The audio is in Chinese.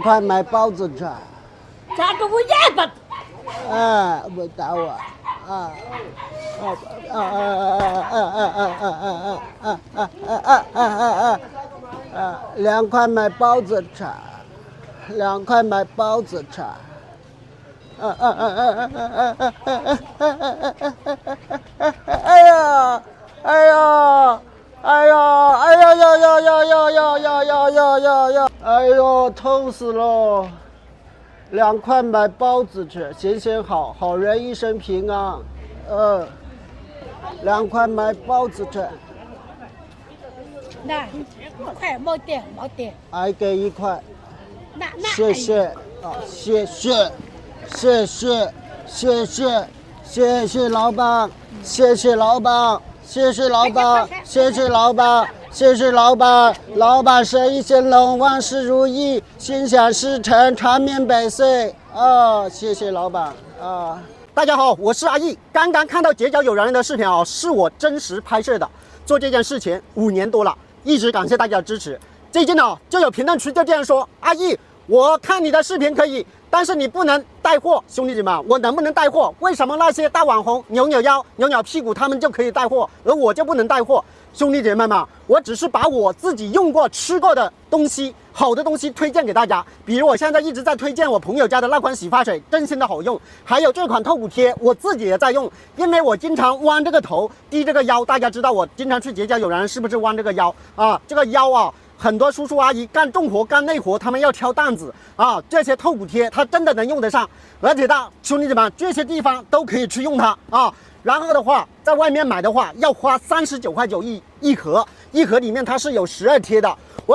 快买包子吃。咋个我也不？不打我2块买包子吃，2块买包子吃。哎呀！哎呀！哎呀！哎呀呀呀呀呀呀呀呀呀呀呀！哎呦，痛死了！2块买包子吃，行，好人一生平安。2块买包子吃。那快没得。还给1块。那谢谢老板，谢谢老板生意兴隆，万事如意，心想事成，长命百岁谢谢老板大家好，我是阿义。刚刚看到街角有人的视频是我真实拍摄的。做这件事情5年多了，一直感谢大家的支持。最近就有评论区就这样说：阿义，我看你的视频可以，但是你不能带货。兄弟姐妹们，我能不能带货？为什么那些大网红扭扭腰、扭扭屁股，他们就可以带货，而我就不能带货？兄弟姐妹们，我只是把我自己用过、吃过的东西，好的东西推荐给大家。比如我现在一直在推荐我朋友家的那款洗发水，真心的好用。还有这款透骨贴，我自己也在用，因为我经常弯这个头、低这个腰。大家知道我经常去结交有人是不是弯这个腰这个腰很多叔叔阿姨干重活、干累活，他们要挑担子这些透骨贴它真的能用得上，而且兄弟们，这些地方都可以去用它然后的话，在外面买的话要花39.9块一盒，一盒里面它是有12贴的。我给